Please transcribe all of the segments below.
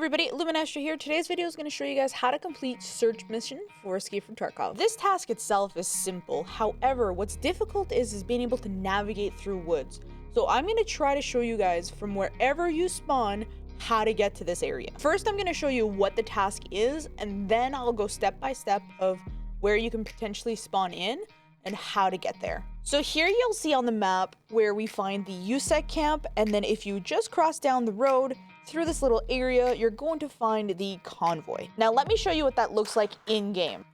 Everybody, Luminestra here. Today's video is going to show you guys how to complete search mission for Escape from Tarkov. This task itself is simple. However, what's difficult is being able to navigate through woods. So I'm going to try to show you guys from wherever you spawn how to get to this area. First, I'm going to show you what the task is, and then I'll go step by step of where you can potentially spawn in and how to get there. So here you'll see on the map where we find the USEC camp, and then if you just cross down the road through this little area, you're going to find the convoy. Now let me show you what that looks like in game.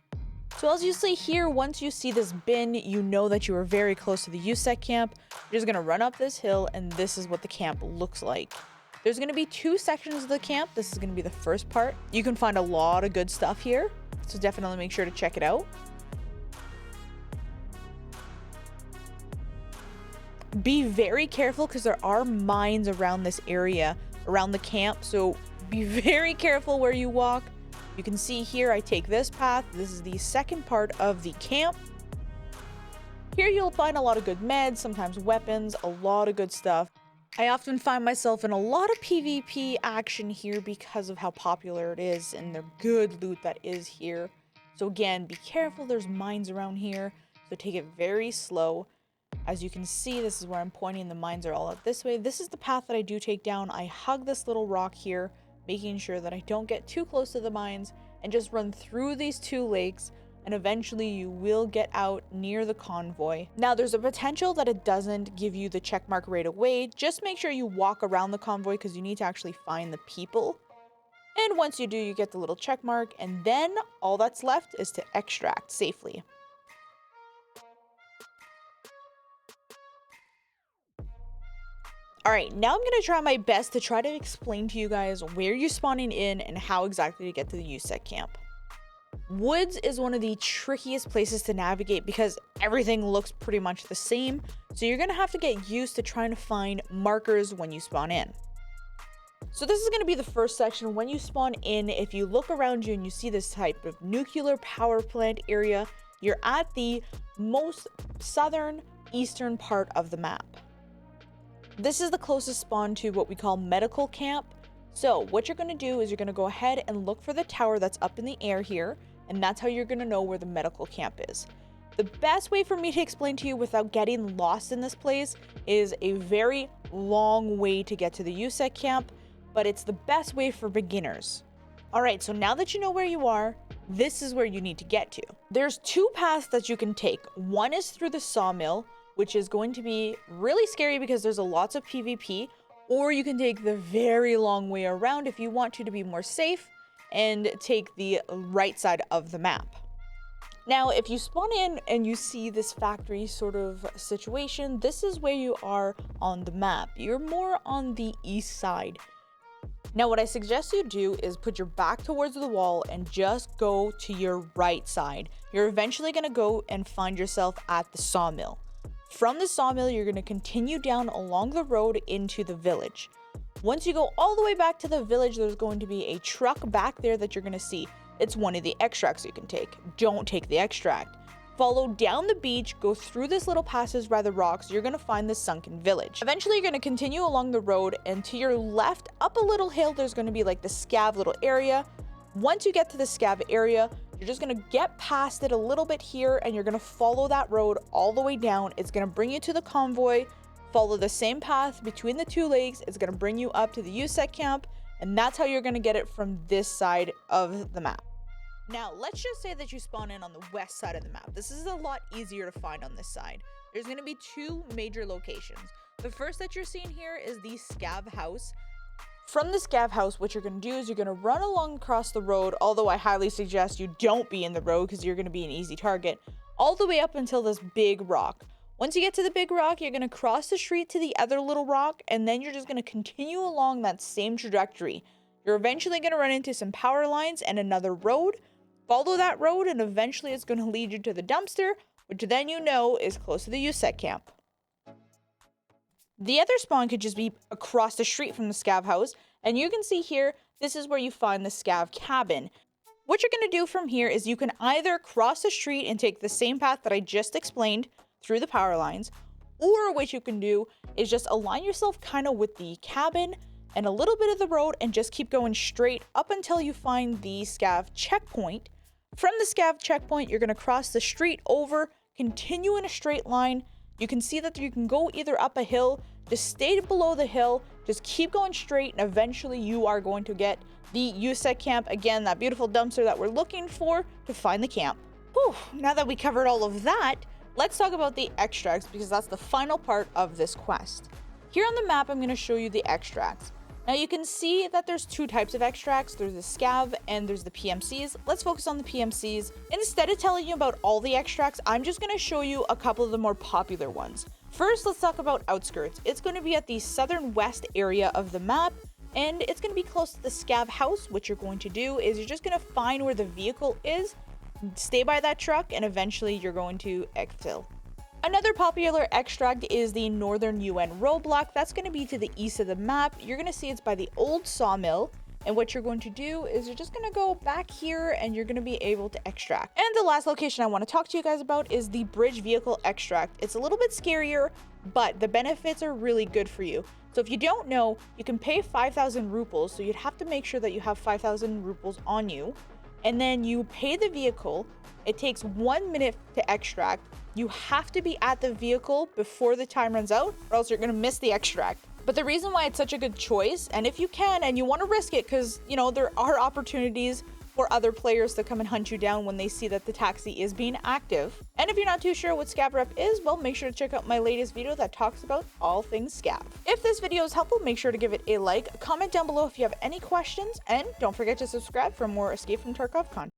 So as you see here, once you see this bin, you know that you are very close to the USEC camp. You're just gonna run up this hill, and this is what the camp looks like. There's gonna be two sections of the camp. This is gonna be the first part. You can find a lot of good stuff here, so definitely make sure to check it out. Be very careful because there are mines around this area, around the camp, so be very careful where you walk. You can see here I take this path. This is the second part of the camp. Here you'll find a lot of good meds, sometimes weapons, a lot of good stuff. I often find myself in a lot of PvP action here because of how popular it is and the good loot that is here. So again, be careful, there's mines around here, so take it very slow. As you can see, this is where I'm pointing. The mines are all out this way. This is the path that I do take down. I hug this little rock here, making sure that I don't get too close to the mines, and just run through these two lakes, and eventually you will get out near the convoy. Now there's a potential that it doesn't give you the check mark right away. Just make sure you walk around the convoy because you need to actually find the people. And once you do, you get the little check mark, and then all that's left is to extract safely. Alright, now I'm going to try my best to try to explain to you guys where you're spawning in and how exactly to get to the USEC camp. Woods is one of the trickiest places to navigate because everything looks pretty much the same, so you're going to have to get used to trying to find markers when you spawn in. So this is going to be the first section. When you spawn in, if you look around you and you see this type of nuclear power plant area, you're at the most southern eastern part of the map. This is the closest spawn to what we call medical camp. So what you're going to do is you're going to go ahead and look for the tower that's up in the air here, and that's how you're going to know where the medical camp is. The best way for me to explain to you without getting lost in this place is a very long way to get to the USEC camp, but it's the best way for beginners. Alright, so now that you know where you are, this is where you need to get to. There's two paths that you can take. One is through the sawmill, which is going to be really scary because there's lots of PvP, or you can take the very long way around if you want to be more safe and take the right side of the map. Now, if you spawn in and you see this factory sort of situation, this is where you are on the map. You're more on the east side. Now, what I suggest you do is put your back towards the wall and just go to your right side. You're eventually going to go and find yourself at the sawmill. From the sawmill, you're going to continue down along the road into the village. Once you go all the way back to the village, there's going to be a truck back there that you're going to see. It's one of the extracts you can take. Don't take the extract. Follow down the beach, go through this little passage by the rocks, you're going to find the sunken village. Eventually, you're going to continue along the road, and to your left, up a little hill, there's going to be like the scav little area. Once you get to the scav area, you're just going to get past it a little bit here, and you're going to follow that road all the way down. It's going to bring you to the convoy. Follow the same path between the two lakes. It's going to bring you up to the USEC camp, and that's how you're going to get it from this side of the map. Now, let's just say that you spawn in on the west side of the map. This is a lot easier to find on this side. There's going to be two major locations. The first that you're seeing here is the scav house. From the scav house, what you're going to do is you're going to run along across the road, although I highly suggest you don't be in the road because you're going to be an easy target, all the way up until this big rock. Once you get to the big rock, you're going to cross the street to the other little rock, and then you're just going to continue along that same trajectory. You're eventually going to run into some power lines and another road. Follow that road, and eventually it's going to lead you to the dumpster, which then you know is close to the USEC camp. The other spawn could just be across the street from the scav house, and you can see here, this is where you find the scav cabin. What you're going to do from here is you can either cross the street and take the same path that I just explained through the power lines, or what you can do is just align yourself kind of with the cabin and a little bit of the road and just keep going straight up until you find the scav checkpoint. From the scav checkpoint, you're going to cross the street over, continue in a straight line. You can see that you can go either up a hill, just stay below the hill, just keep going straight, and eventually you are going to get the USEC camp. Again, that beautiful dumpster that we're looking for to find the camp. Whew, now that we covered all of that, let's talk about the extracts because that's the final part of this quest. Here on the map, I'm going to show you the extracts. Now you can see that there's two types of extracts. There's the scav and there's the PMCs. Let's focus on the PMCs. Instead of telling you about all the extracts, I'm just going to show you a couple of the more popular ones. First, let's talk about outskirts. It's going to be at the southern west area of the map, and it's going to be close to the scav house. What you're going to do is you're just going to find where the vehicle is, stay by that truck, and eventually you're going to exfil. Another popular extract is the Northern UN roadblock. That's going to be to the east of the map. You're going to see it's by the old sawmill. And what you're going to do is you're just going to go back here and you're going to be able to extract. And the last location I want to talk to you guys about is the bridge vehicle extract. It's a little bit scarier, but the benefits are really good for you. So if you don't know, you can pay 5,000 rupees. So you'd have to make sure that you have 5,000 rupees on you. And then you pay the vehicle. It takes 1 minute to extract. You have to be at the vehicle before the time runs out, or else you're going to miss the extract. But the reason why it's such a good choice, and if you can and you want to risk it, because you know there are opportunities for other players to come and hunt you down when they see that the taxi is being active. And if you're not too sure what scav rep is, well, make sure to check out my latest video that talks about all things scav. If this video is helpful, make sure to give it a like, comment down below if you have any questions, and don't forget to subscribe for more Escape from Tarkov content.